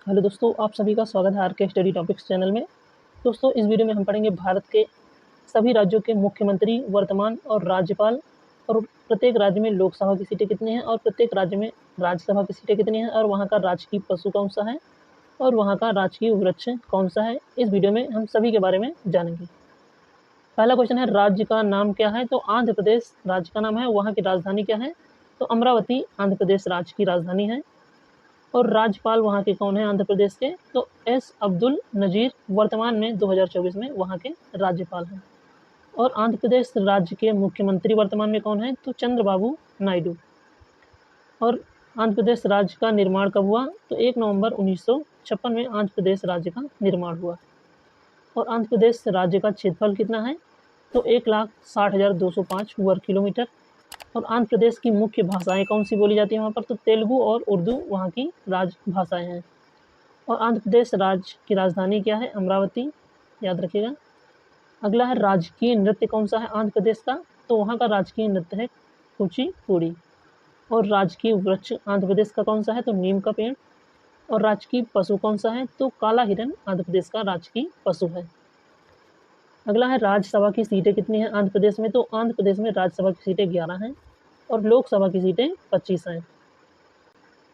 Hello दोस्तों, आप सभी का स्वागत है आर के स्टडी टॉपिक्स चैनल में। दोस्तों, इस वीडियो में हम पढ़ेंगे भारत के सभी राज्यों के मुख्यमंत्री, वर्तमान और राज्यपाल, और प्रत्येक राज्य में लोकसभा की सीटें कितनी हैं और प्रत्येक राज्य में राज्यसभा की सीटें कितनी हैं, और वहाँ का राजकीय पशु कौन सा है और वहाँ का राजकीय वृक्ष कौन सा है। इस वीडियो में हम सभी के बारे में जानेंगे। पहला क्वेश्चन है, राज्य का नाम क्या है? तो आंध्र प्रदेश राज्य का नाम है। वहाँ की राजधानी क्या है? तो अमरावती आंध्र प्रदेश राज्य की राजधानी है। और राज्यपाल वहाँ के कौन है आंध्र प्रदेश के? तो एस अब्दुल नजीर वर्तमान में 2024 में वहाँ के राज्यपाल हैं। और आंध्र प्रदेश राज्य के मुख्यमंत्री वर्तमान में कौन है? तो चंद्रबाबू नायडू। और आंध्र प्रदेश राज्य का निर्माण कब हुआ? तो 1 नवंबर 1956 में आंध्र प्रदेश राज्य का निर्माण हुआ। और आंध्र प्रदेश राज्य का क्षेत्रफल कितना है? तो 1,60,205 वर्ग किलोमीटर। और आंध्र प्रदेश की मुख्य भाषाएं कौन सी बोली जाती है वहाँ पर? तो तेलुगु और उर्दू वहाँ की राजभाषाएं हैं। और आंध्र प्रदेश राज्य की राजधानी क्या है? अमरावती, याद रखिएगा। अगला है, राजकीय नृत्य कौन सा है आंध्र प्रदेश का? तो वहाँ का राजकीय नृत्य है कुचिपुड़ी। और राजकीय वृक्ष आंध्र प्रदेश का कौन सा है? तो नीम का पेड़। और राजकीय पशु कौन सा है? तो काला हिरन आंध्र प्रदेश का राजकीय पशु है। अगला है, राज्यसभा की सीटें कितनी हैं आंध्र प्रदेश में? तो आंध्र प्रदेश में राज्यसभा की सीटें 11 हैं और लोकसभा की सीटें 25 हैं।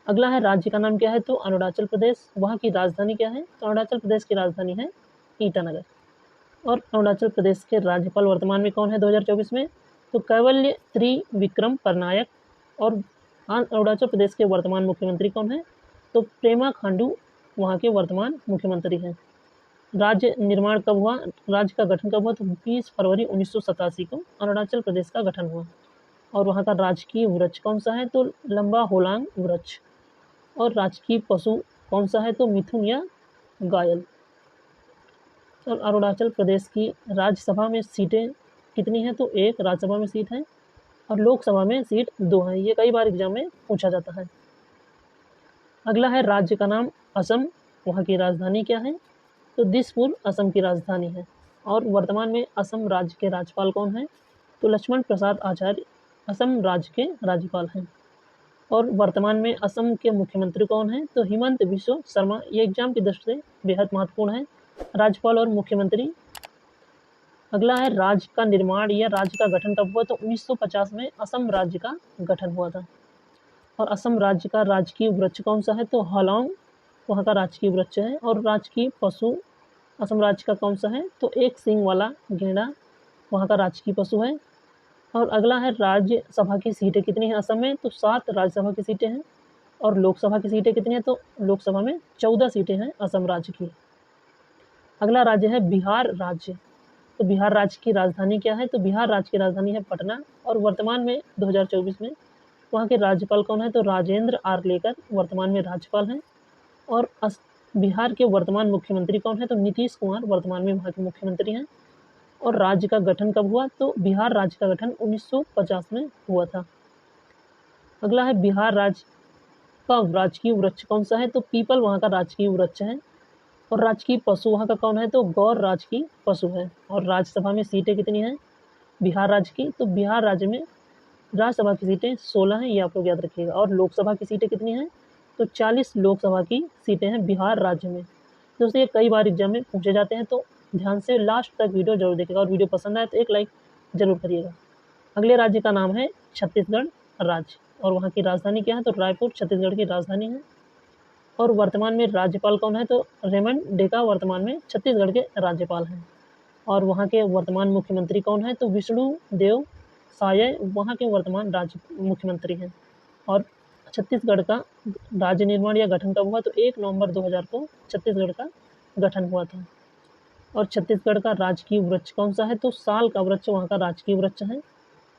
अगला है, राज्य का नाम क्या है? तो अरुणाचल प्रदेश। वहाँ की राजधानी क्या है? तो अरुणाचल प्रदेश की राजधानी है ईटानगर। और अरुणाचल प्रदेश के राज्यपाल वर्तमान में कौन है 2024 में? तो कैवल्य त्रिविक्रम पटनायक। और अरुणाचल प्रदेश के वर्तमान मुख्यमंत्री कौन है? तो पेमा खांडू वहाँ के वर्तमान मुख्यमंत्री हैं। राज्य निर्माण कब हुआ? राज्य का गठन कब हुआ? तो 20 फरवरी 1987 को अरुणाचल प्रदेश का गठन हुआ। और वहाँ का राजकीय वृक्ष कौन सा है? तो लंबा होलांग वृक्ष। और राजकीय पशु कौन सा है? तो मिथुन या गायल। और अरुणाचल प्रदेश की राज्यसभा में सीटें कितनी हैं? तो 1 राज्यसभा में सीट है और लोकसभा में सीट 2 है। ये कई बार एग्जाम में पूछा जाता है। अगला है, राज्य का नाम असम। वहाँ की राजधानी क्या है? तो दिसपुर असम की राजधानी है। और वर्तमान में असम राज्य के राज्यपाल कौन है? तो लक्ष्मण प्रसाद आचार्य असम राज्य के राज्यपाल हैं। और वर्तमान में असम के मुख्यमंत्री कौन है? तो हिमंत बिश्व शर्मा। ये एग्जाम की दृष्टि से बेहद महत्वपूर्ण है, राज्यपाल और मुख्यमंत्री। अगला है, राज्य का निर्माण या राज्य का गठन कब हुआ? तो 1950 में असम राज्य का गठन हुआ था। और असम राज्य का राजकीय वृक्ष कौन सा है? तो हलौंग वहाँ का राजकीय वृक्ष है। और राजकीय पशु असम राज्य का कौन सा है? तो एक सींग वाला गेंडा वहाँ का राजकीय पशु है। और अगला है, राज्यसभा की सीटें कितनी हैं असम में? तो 7 राज्यसभा की सीटें हैं। और लोकसभा की सीटें कितनी हैं? तो लोकसभा में 14 सीटें हैं असम राज्य की। अगला राज्य है बिहार राज्य। तो बिहार राज्य की राजधानी क्या है? तो बिहार राज्य की राजधानी है पटना। और वर्तमान में 2024 में वहाँ के राज्यपाल कौन है? तो राजेंद्र आर्लेकर वर्तमान में राज्यपाल हैं। और बिहार के वर्तमान मुख्यमंत्री कौन है? तो नीतीश कुमार वर्तमान में वहाँ के मुख्यमंत्री हैं। और राज्य का गठन कब हुआ? तो बिहार राज्य का गठन 1950 में हुआ था। अगला है, बिहार राज्य का राजकीय वृक्ष कौन सा है? तो पीपल वहाँ का राजकीय वृक्ष है। और राजकीय पशु वहाँ का कौन है? तो गौर राजकीय पशु है। और राज्यसभा में सीटें कितनी हैं बिहार राज्य की? तो बिहार राज्य में राज्यसभा की सीटें 16 हैं, ये आप लोग याद रखिएगा। और लोकसभा की सीटें कितनी हैं? तो 40 लोकसभा की सीटें हैं बिहार राज्य में। दोस्तों, ये कई बार एग्जाम में पूछे जाते हैं, तो ध्यान से लास्ट तक वीडियो जरूर देखिएगा। और वीडियो पसंद आए तो एक लाइक जरूर करिएगा। अगले राज्य का नाम है छत्तीसगढ़ राज्य। और वहाँ की राजधानी क्या है? तो रायपुर छत्तीसगढ़ की राजधानी है। और वर्तमान में राज्यपाल कौन है? तो रेमंड डेका वर्तमान में छत्तीसगढ़ के राज्यपाल हैं। और वहाँ के वर्तमान मुख्यमंत्री कौन है? तो विष्णु देव साय वहाँ के वर्तमान राज्य मुख्यमंत्री हैं। और छत्तीसगढ़ का राज्य निर्माण या गठन कब हुआ? तो 1 नवंबर 2000 को छत्तीसगढ़ का गठन हुआ था। और छत्तीसगढ़ का राजकीय वृक्ष कौन सा है? तो साल का वृक्ष वहाँ का राजकीय वृक्ष है।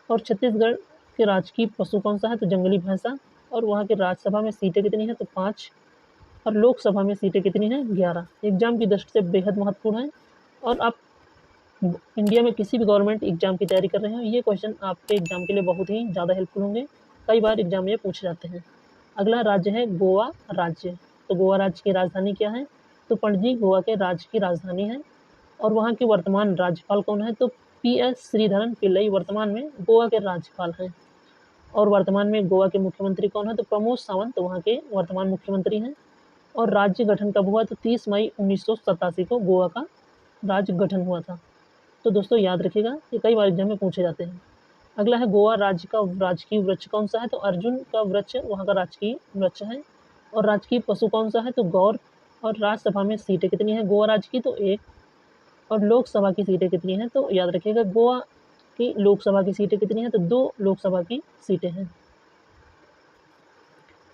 और छत्तीसगढ़ के राजकीय पशु कौन सा है? तो जंगली भैंसा। और वहाँ की राज्यसभा में सीटें कितनी हैं? तो 5। और लोकसभा में सीटें कितनी हैं? 11। एग्जाम की दृष्टि से बेहद महत्वपूर्ण है। और आप इंडिया में किसी भी गवर्नमेंट एग्जाम की तैयारी कर रहे हो, ये क्वेश्चन आपके एग्जाम के लिए बहुत ही ज़्यादा हेल्पफुल होंगे। कई बार एग्जाम में ये पूछे जाते हैं। अगला राज्य है गोवा राज्य। तो गोवा राज्य की राजधानी क्या है? तो पणजी गोवा के राज्य की राजधानी है। और वहाँ के वर्तमान राज्यपाल कौन है? तो PS श्रीधरन पिल्लई वर्तमान में गोवा के राज्यपाल हैं। और वर्तमान में गोवा के मुख्यमंत्री कौन है? तो प्रमोद सावंत वहाँ के वर्तमान मुख्यमंत्री हैं। और राज्य गठन कब हुआ? तो 30 मई 1987 को गोवा का राज्य गठन हुआ था। तो दोस्तों याद रखिएगा, ये कई बार एग्जाम में पूछे जाते हैं। अगला है गोवा राज्य का राजकीय वृक्ष कौन सा है? तो अर्जुन का वृक्ष वहाँ का राजकीय वृक्ष है। और राजकीय पशु कौन सा है? तो गौर। और राज्यसभा में सीटें कितनी हैं गोवा राज्य की? तो 1। और लोकसभा की सीटें कितनी हैं? तो याद रखिएगा, गोवा की लोकसभा की सीटें कितनी हैं? तो 2 लोकसभा की सीटें हैं।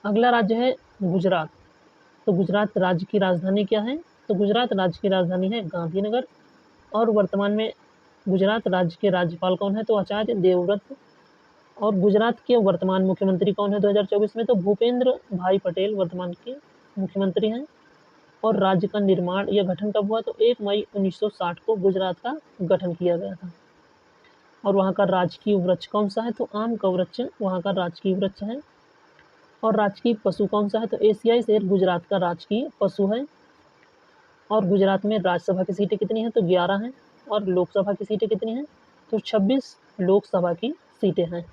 अगला राज्य है गुजरात। तो गुजरात राज्य की राजधानी क्या है? तो गुजरात राज्य की राजधानी है गांधीनगर। और वर्तमान में गुजरात राज्य के राज्यपाल कौन है? तो आचार्य देवव्रत। और गुजरात के वर्तमान मुख्यमंत्री कौन है 2024 में? तो भूपेंद्र भाई पटेल वर्तमान के मुख्यमंत्री हैं। और राज्य का निर्माण या गठन कब हुआ? तो 1 मई 1960 को गुजरात का गठन किया गया था। और वहाँ का राजकीय वृक्ष कौन सा है? तो आम का वृक्ष वहाँ का राजकीय वृक्ष है। और राजकीय पशु कौन सा है? तो एशियाई शेर गुजरात का राजकीय पशु है। और गुजरात में राज्यसभा की सीटें कितनी हैं? तो 11 हैं। और लोकसभा की सीटें कितनी हैं? तो 26 लोकसभा की सीटें हैं।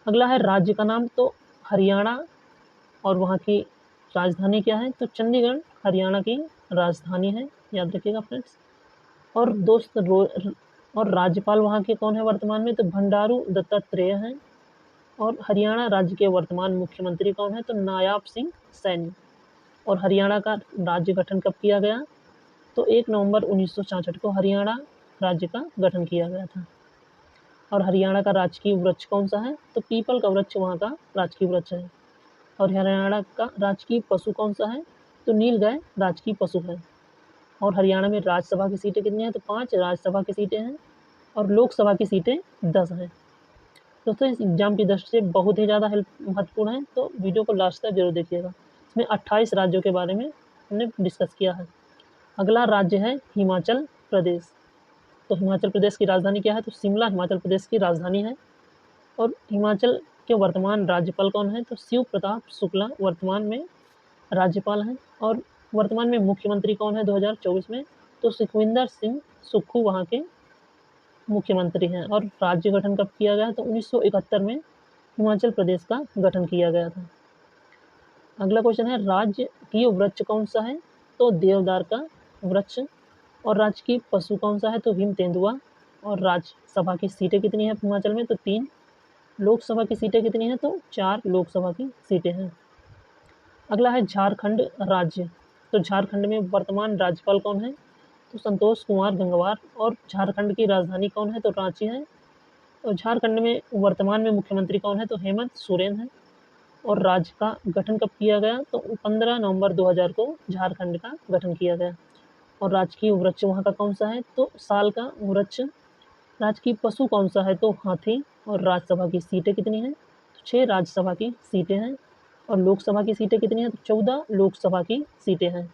अगला है राज्य का नाम। तो हरियाणा। और वहाँ की राजधानी क्या है? तो चंडीगढ़ हरियाणा की राजधानी है, याद रखिएगा फ्रेंड्स। और दोस्त और राज्यपाल वहाँ के कौन है वर्तमान में? तो भंडारू दत्तात्रेय हैं। और हरियाणा राज्य के वर्तमान मुख्यमंत्री कौन है? तो नायाब सिंह सैनी। और हरियाणा का राज्य गठन कब किया गया? तो 1 नवंबर 1966 को हरियाणा राज्य का गठन किया गया था। और हरियाणा का राजकीय वृक्ष कौन सा है? तो पीपल का वृक्ष वहाँ का राजकीय वृक्ष है। और हरियाणा का राजकीय पशु कौन सा है? तो नीलगाय राजकीय पशु है। और हरियाणा में राज्यसभा की सीटें कितनी हैं? तो 5 राज्यसभा की सीटें हैं। और लोकसभा की सीटें 10 हैं। दोस्तों इस एग्जाम की दृष्टि से बहुत ही ज़्यादा महत्वपूर्ण है, तो वीडियो को लास्ट तक जरूर देखिएगा। इसमें 28 राज्यों के बारे में हमने डिस्कस किया है। अगला राज्य है हिमाचल प्रदेश। तो हिमाचल प्रदेश की राजधानी क्या है? तो शिमला हिमाचल प्रदेश की राजधानी है। और हिमाचल के वर्तमान राज्यपाल कौन है? तो शिव प्रताप शुक्ला वर्तमान में राज्यपाल हैं। और वर्तमान में मुख्यमंत्री कौन है 2024 में? तो सुखविंदर सिंह सुक्खू वहाँ के मुख्यमंत्री हैं। और राज्य गठन कब किया गया? तो 1971 में हिमाचल प्रदेश का गठन किया गया था। अगला क्वेश्चन है राजकीय वृक्ष कौन सा है? तो देवदार का वृक्ष। और राजकीय पशु कौन सा है? तो हिम तेंदुआ। और राज्यसभा की सीटें कितनी हैं हिमाचल में? तो 3। लोकसभा की सीटें कितनी हैं? तो 4 लोकसभा की सीटें हैं। अगला है झारखंड राज्य। तो झारखंड में वर्तमान राज्यपाल कौन है? तो संतोष कुमार गंगवार। और झारखंड की राजधानी कौन है? तो रांची है। और झारखंड में वर्तमान में मुख्यमंत्री कौन है? तो हेमंत सोरेन है। और राज्य का गठन कब किया गया? तो 15 नवंबर 2000 को झारखंड का गठन किया गया। और राजकीय वृक्ष वहाँ का कौन सा है? तो साल का वृक्ष। राजकीय पशु कौन सा है? तो हाथी। और राज्यसभा की सीटें कितनी हैं? तो 6 राज्यसभा की सीटें हैं। और लोकसभा की सीटें कितनी हैं? तो 14 लोकसभा की सीटें हैं।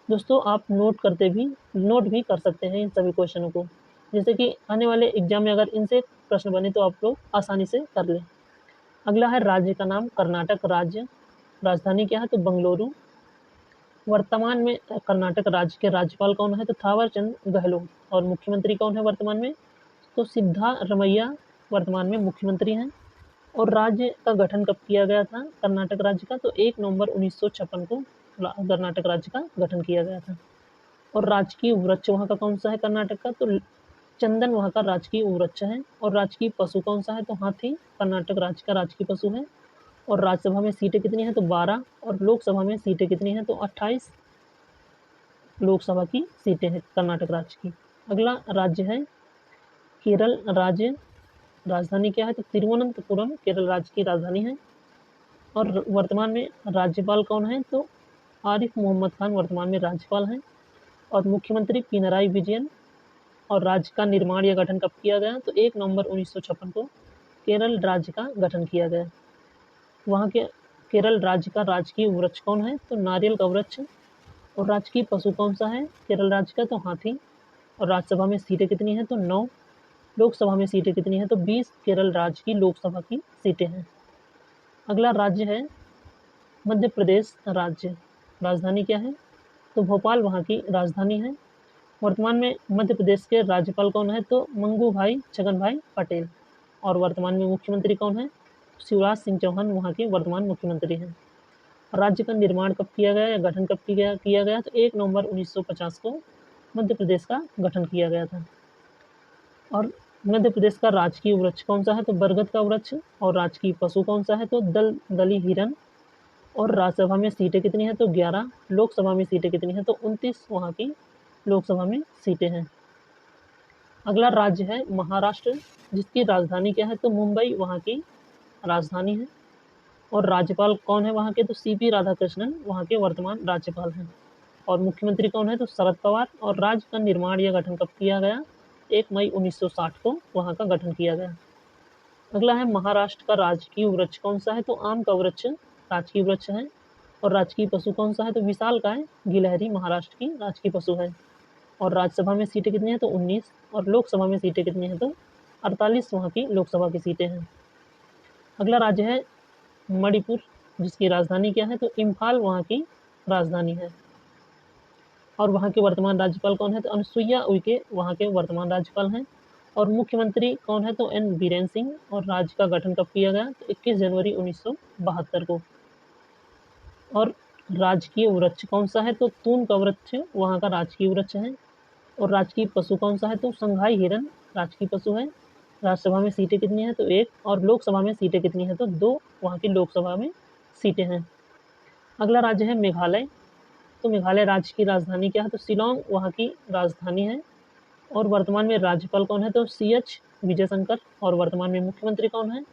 दोस्तों आप नोट भी कर सकते हैं इन सभी क्वेश्चनों को, जैसे कि आने वाले एग्जाम में अगर इनसे प्रश्न बने तो आप लोग आसानी से कर लें। अगला है राज्य का नाम। कर्नाटक राज्य। राजधानी क्या है? तो बेंगलुरु। वर्तमान में कर्नाटक राज्य के राज्यपाल कौन है? तो थावर चंद गहलोत। और मुख्यमंत्री कौन है वर्तमान में? तो सिद्धारमैया वर्तमान में मुख्यमंत्री हैं। और राज्य का गठन कब किया गया था कर्नाटक राज्य का? तो 1 नवंबर 1956 को कर्नाटक राज्य का गठन किया गया था। और राजकीय वृक्ष वहाँ का कौन सा है कर्नाटक का? तो चंदन वहाँ का राजकीय वृक्ष है। और राजकीय पशु कौन सा है? तो हाथी कर्नाटक राज्य का राजकीय पशु है। और राज्यसभा में सीटें कितनी हैं? तो 12। और लोकसभा में सीटें कितनी हैं? तो 28 लोकसभा की सीटें हैं कर्नाटक राज्य की। अगला राज्य है केरल राज्य। राजधानी क्या है? तो तिरुवनंतपुरम केरल राज्य की राजधानी है। और वर्तमान में राज्यपाल कौन है? तो आरिफ मोहम्मद खान वर्तमान में राज्यपाल हैं। और मुख्यमंत्री पिनराई विजयन। और राज्य का निर्माण या गठन कब किया गया? तो 1 नवंबर 1956 को केरल राज्य का गठन किया गया। वहाँ के केरल राज्य का राजकीय वृक्ष कौन है? तो नारियल का वृक्ष। और राजकीय पशु कौन सा है केरल राज्य का? तो हाथी। और राज्यसभा में सीटें कितनी हैं? तो 9। लोकसभा में सीटें कितनी हैं? तो 20 केरल राज्य की लोकसभा की सीटें हैं। अगला राज्य है मध्य प्रदेश राज्य। राजधानी क्या है? तो भोपाल वहाँ की राजधानी है। वर्तमान में मध्य प्रदेश के राज्यपाल कौन है? तो मंगू भाई छगन भाई पटेल। और वर्तमान में मुख्यमंत्री कौन है? शिवराज सिंह चौहान वहाँ के वर्तमान मुख्यमंत्री हैं। राज्य का निर्माण कब किया गया या गठन कब किया गया तो 1 नवंबर 1950 को मध्य प्रदेश का गठन किया गया था। और मध्य प्रदेश का राजकीय वृक्ष कौन सा है तो बरगद का वृक्ष। और राजकीय पशु कौन सा है तो दलदली हिरन। और राज्यसभा में सीटें कितनी हैं तो 11। लोकसभा में सीटें कितनी हैं तो 29 वहाँ की लोकसभा में सीटें हैं। अगला राज्य है महाराष्ट्र, जिसकी राजधानी क्या है तो मुंबई वहाँ की राजधानी है। और राज्यपाल कौन है वहाँ के तो सीपी राधाकृष्णन वहाँ के वर्तमान राज्यपाल हैं। और मुख्यमंत्री कौन है तो शरद पवार। और राज्य का निर्माण या गठन कब किया गया 1 मई 1960 को वहाँ का गठन किया गया। अगला है महाराष्ट्र का राजकीय वृक्ष कौन सा है तो आम का वृक्ष राजकीय वृक्ष है। और राजकीय पशु कौन सा है तो विशालकाय गिलहरी महाराष्ट्र की राजकीय पशु है। और राज्यसभा में सीटें कितनी हैं तो 19। और लोकसभा में सीटें कितनी हैं तो 48 वहाँ की लोकसभा की सीटें हैं। अगला राज्य है मणिपुर, जिसकी राजधानी क्या है तो इम्फाल वहाँ की राजधानी है। और वहाँ के वर्तमान राज्यपाल कौन है तो अनुसुईया उइके वहाँ के वर्तमान राज्यपाल हैं। और मुख्यमंत्री कौन है तो एन बीरेन सिंह। और राज्य का गठन कब किया गया तो 21 जनवरी 1972 को। और राजकीय वृक्ष कौन सा है तो तून का वृक्ष वहाँ का राजकीय वृक्ष है। और राजकीय पशु कौन सा है तो संघाई हिरन राजकीय पशु है। राज्यसभा में सीटें कितनी हैं तो 1। और लोकसभा में सीटें कितनी हैं तो 2 वहाँ की लोकसभा में सीटें हैं। अगला राज्य है मेघालय। तो मेघालय राज्य की राजधानी क्या है तो शिलोंग वहाँ की राजधानी है। और वर्तमान में राज्यपाल कौन है तो CH विजय शंकर। और वर्तमान में मुख्यमंत्री कौन है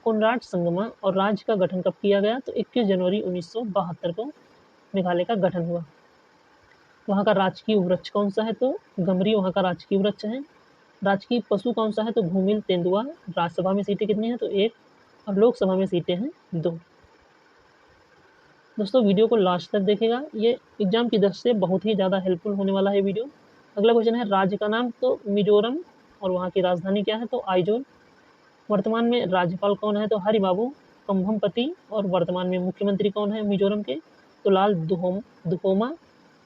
कोनराड संगमा। और राज्य का गठन कब किया गया तो 21 जनवरी 1972 को मेघालय का गठन हुआ। वहाँ का राजकीय वृक्ष कौन सा है तो गमरी वहाँ का राजकीय वृक्ष है। राजकीय पशु कौन सा है तो घूमिल तेंदुआ। राज्यसभा में सीटें कितनी हैं तो 1। और लोकसभा में सीटें हैं 2। दोस्तों वीडियो को लास्ट तक देखेगा, ये एग्जाम की दृष्टि से बहुत ही ज़्यादा हेल्पफुल होने वाला है वीडियो। अगला क्वेश्चन है राज्य का नाम तो मिजोरम। और वहाँ की राजधानी क्या है तो आइजोल। वर्तमान में राज्यपाल कौन है तो हरिबाबू कंभमपति। और वर्तमान में मुख्यमंत्री कौन है मिजोरम के तो लाल दुहोमा।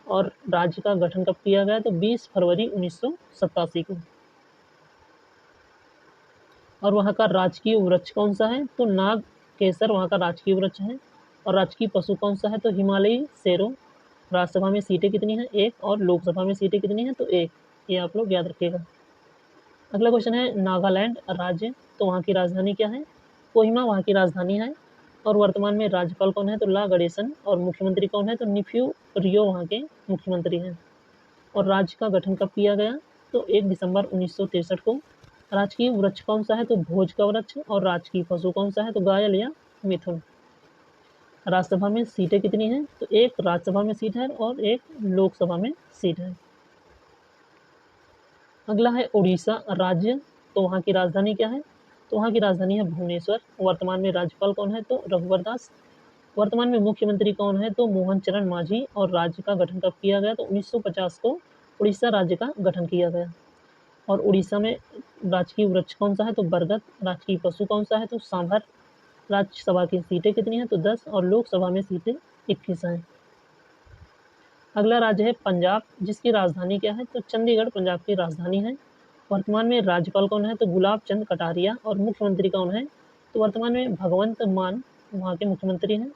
और राज्य का गठन कब किया गया तो 20 फरवरी 1987 को। और वहाँ का राजकीय वृक्ष कौन सा है तो नाग केसर वहाँ का राजकीय वृक्ष है। और राजकीय पशु कौन सा है तो हिमालयी शेरों। राज्यसभा में सीटें कितनी हैं 1। और लोकसभा में सीटें कितनी हैं तो 1। ये आप लोग याद रखिएगा। अगला क्वेश्चन है नागालैंड राज्य, तो वहाँ की राजधानी क्या है कोहिमा वहाँ की राजधानी है। और वर्तमान में राज्यपाल कौन है तो ला गणेशन। और मुख्यमंत्री कौन है तो निफ्यू रियो वहाँ के मुख्यमंत्री हैं। और राज्य का गठन कब किया गया तो 1 दिसंबर 1963 को। राजकीय वृक्ष कौन सा है तो भोज का वृक्ष। और राजकीय पशु कौन सा है तो गायल या मिथुन। राज्यसभा में सीटें कितनी हैं तो 1 राज्यसभा में सीट है और 1 लोकसभा में सीट है। अगला है उड़ीसा राज्य, तो वहाँ की राजधानी क्या है तो वहाँ की राजधानी है भुवनेश्वर। वर्तमान में राज्यपाल कौन है तो रघुवर दास। वर्तमान में मुख्यमंत्री कौन है तो मोहन चरण मांझी। और राज्य का गठन कब किया गया तो 1950 को उड़ीसा राज्य का गठन किया गया। और उड़ीसा में राजकीय वृक्ष कौन सा है तो बरगद। राजकीय पशु कौन सा है तो सांभर। राज्यसभा की सीटें कितनी हैं तो 10। और लोकसभा में सीटें 21 हैं। अगला राज्य है पंजाब, जिसकी राजधानी क्या है तो चंडीगढ़ पंजाब की राजधानी है। वर्तमान में राज्यपाल कौन है तो गुलाब चंद कटारिया। और मुख्यमंत्री कौन है तो वर्तमान में भगवंत मान वहाँ के मुख्यमंत्री हैं।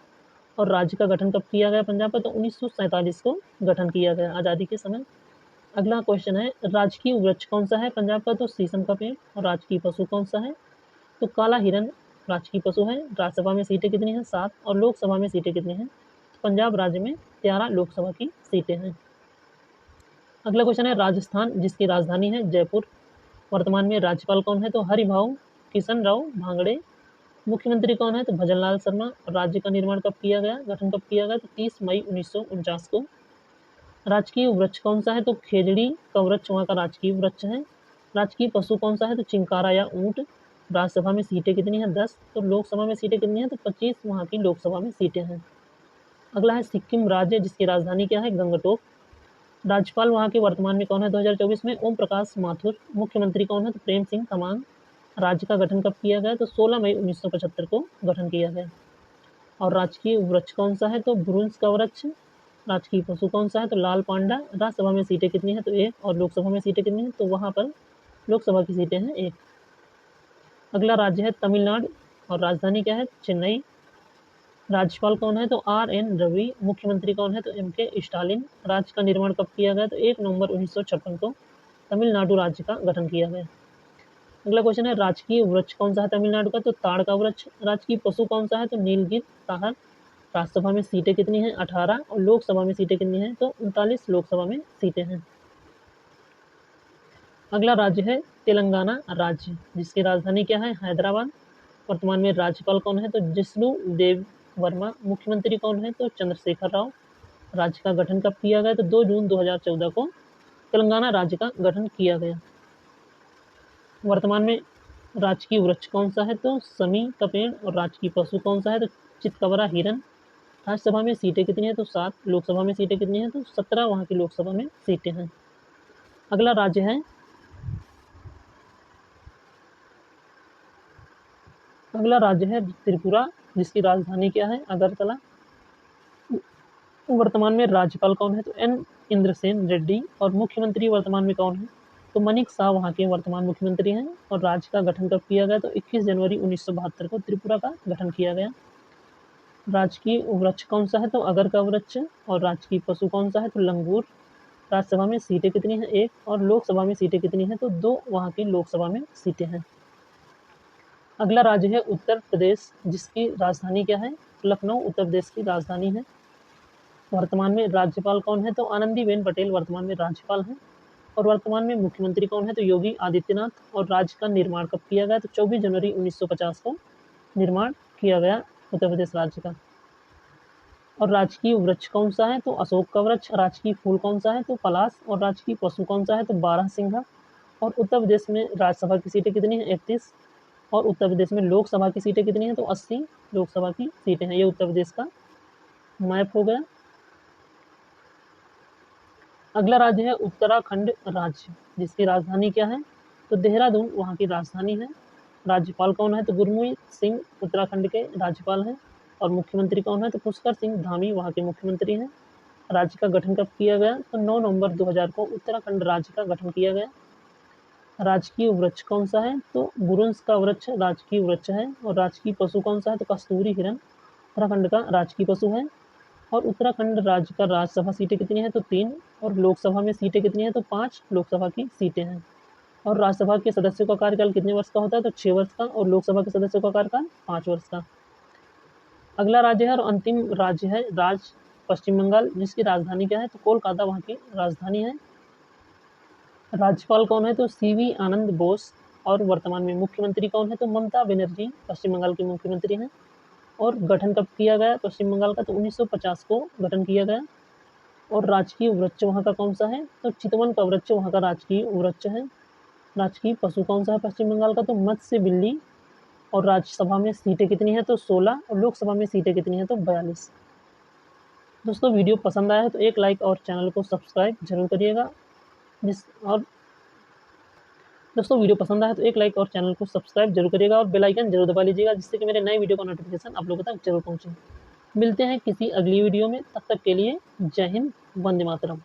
और राज्य का गठन कब किया गया पंजाब का तो 1947 को गठन किया गया आज़ादी के समय। अगला क्वेश्चन है राजकीय वृक्ष कौन सा है पंजाब का तो शीशम का पेड़। और राजकीय पशु कौन सा है तो काला हिरन राजकीय पशु है। राज्यसभा में सीटें कितनी हैं 7। और लोकसभा में सीटें कितनी हैं तो पंजाब राज्य में 13 लोकसभा की सीटें हैं। अगला क्वेश्चन है राजस्थान, जिसकी राजधानी है जयपुर। वर्तमान में राज्यपाल कौन है तो हरिभाऊ किशन राव भांगड़े। मुख्यमंत्री कौन है तो भजनलाल शर्मा। राज्य का निर्माण कब किया गया गठन कब किया गया तो 30 मई 1949 को। राजकीय वृक्ष कौन सा है तो खेजड़ी का वृक्ष वहाँ का राजकीय वृक्ष है। राजकीय पशु कौन सा है तो चिंकारा या ऊंट। राज्यसभा में सीटें कितनी हैं 10। तो लोकसभा में सीटें कितनी हैं तो 25 वहाँ की लोकसभा में सीटें हैं। अगला है सिक्किम राज्य, जिसकी राजधानी क्या है गंगटोक। राज्यपाल वहाँ के वर्तमान में कौन है 2024 में ओम प्रकाश माथुर। मुख्यमंत्री कौन है तो प्रेम सिंह तमांग। राज्य का गठन कब किया गया तो 16 मई 1975 को गठन किया गया। और राजकीय वृक्ष कौन सा है तो बुरुंश का वृक्ष। राजकीय पशु कौन सा है तो लाल पांडा। राज्यसभा में सीटें कितनी हैं तो 1। और लोकसभा में सीटें कितनी हैं तो वहाँ पर लोकसभा की सीटें हैं 1। अगला राज्य है तमिलनाडु और राजधानी क्या है चेन्नई। राज्यपाल कौन है? तो RN रवि। मुख्यमंत्री कौन है? तो MK स्टालिन। राज्य का निर्माण कब किया गया? तो 1 नवंबर 1956 को तमिलनाडु राज्य का गठन किया गया। अगला क्वेश्चन है, राजकीय वृक्ष कौन सा है तमिलनाडु का? तो ताड़ का वृक्ष। राजकीय पशु कौन सा है? तो नीलगिरी ताहर। राज्यसभा में सीटें कितनी हैं? 18। और लोकसभा में सीटें कितनी हैं? तो 39 लोकसभा में सीटें हैं। अगला राज्य है तेलंगाना राज्य, जिसकी राजधानी क्या है? हैदराबाद। वर्तमान में राज्यपाल कौन है? तो जिष्णु देव वर्मा। मुख्यमंत्री कौन है? तो चंद्रशेखर राव। राज्य का गठन कब किया गया? तो 2 जून 2014 को तेलंगाना राज्य का गठन किया गया। वर्तमान में राजकीय वृक्ष कौन सा है? तो समी का पेड़। और राजकीय पशु कौन सा है? तो चितकबरा हिरन। राज्यसभा में सीटें कितनी है? तो 7। लोकसभा में सीटें कितनी है? तो 17 वहाँ की लोकसभा में सीटें हैं। अगला राज्य है त्रिपुरा, जिसकी राजधानी क्या है? अगरतला। वर्तमान में राज्यपाल कौन है? तो N इंद्रसेन रेड्डी। और मुख्यमंत्री वर्तमान में कौन है? तो मनिक शाह वहाँ के वर्तमान मुख्यमंत्री हैं। और राज्य का गठन कब किया गया? तो 21 जनवरी 1972 को त्रिपुरा का गठन किया गया। राजकीय वृक्ष कौन सा है? तो अगर का वृक्ष। और राजकीय पशु कौन सा है? तो लंगूर। राज्यसभा में सीटें कितनी हैं? 1। और लोकसभा में सीटें कितनी हैं? तो 2 वहाँ की लोकसभा में सीटें हैं। अगला राज्य है उत्तर प्रदेश, जिसकी राजधानी क्या है? लखनऊ उत्तर प्रदेश की राजधानी है। वर्तमान में राज्यपाल कौन है? तो आनंदीबेन पटेल वर्तमान में राज्यपाल हैं। और वर्तमान में मुख्यमंत्री कौन है? तो योगी आदित्यनाथ। और राज्य का निर्माण कब किया गया? तो 24 जनवरी 1950 को निर्माण किया गया उत्तर प्रदेश राज्य का। और राजकीय वृक्ष कौन सा है? तो अशोक का वृक्ष। राजकीय फूल कौन सा है? तो पलाश। और राजकीय पशु कौन सा है? तो बारहसिंघा। और उत्तर प्रदेश में राज्यसभा की सीटें कितनी हैं? 31। और उत्तर प्रदेश में लोकसभा की सीटें कितनी हैं? तो 80 लोकसभा की सीटें हैं। ये उत्तर प्रदेश का मैप हो गया। अगला राज्य है उत्तराखंड राज्य, जिसकी राजधानी क्या है? तो देहरादून वहाँ की राजधानी है। राज्यपाल कौन है? तो गुरमीत सिंह उत्तराखंड के राज्यपाल हैं। और मुख्यमंत्री कौन है? तो पुष्कर सिंह धामी वहाँ के मुख्यमंत्री हैं। राज्य का गठन कब किया गया? तो 9 नवंबर 2000 को उत्तराखंड राज्य का गठन किया गया। राजकीय वृक्ष कौन सा है? तो बुरुंश का वृक्ष राजकीय वृक्ष है। और राजकीय पशु कौन सा है? तो कस्तूरी हिरन उत्तराखंड का राजकीय पशु है। और उत्तराखंड राज्य का राज्यसभा सीटें कितनी हैं? तो 3। और लोकसभा में सीटें कितनी हैं? तो 5 लोकसभा की सीटें हैं। और राज्यसभा के सदस्यों का कार्यकाल कितने वर्ष का होता है? तो 6 वर्ष का। और लोकसभा के सदस्यों का कार्यकाल 5 वर्ष का। अगला राज्य है और अंतिम राज्य है पश्चिम बंगाल, जिसकी राजधानी क्या है? तो कोलकाता वहाँ की राजधानी है। राज्यपाल कौन है? तो CV आनंद बोस। और वर्तमान में मुख्यमंत्री कौन है? तो ममता बनर्जी पश्चिम बंगाल की मुख्यमंत्री हैं। और गठन कब किया गया पश्चिम बंगाल का? तो 1950 को गठन किया गया। और राजकीय वृक्ष वहाँ का कौन सा है? तो चितवन का वृक्ष वहाँ का राजकीय वृक्ष है। राजकीय पशु कौन सा है पश्चिम बंगाल का? तो मत्स्य बिल्ली। और राज्यसभा में सीटें कितनी हैं? तो 16। और लोकसभा में सीटें कितनी हैं? तो 42। दोस्तों वीडियो पसंद आया है तो एक लाइक और चैनल को सब्सक्राइब जरूर करिएगा। दोस्तों वीडियो पसंद आया तो एक लाइक और चैनल को सब्सक्राइब जरूर करिएगा और बेल आइकन जरूर दबा लीजिएगा, जिससे कि मेरे नए वीडियो का नोटिफिकेशन आप लोगों तक जरूर पहुंचे। मिलते हैं किसी अगली वीडियो में, तब तक के लिए जय हिंद, वंदे मातरम।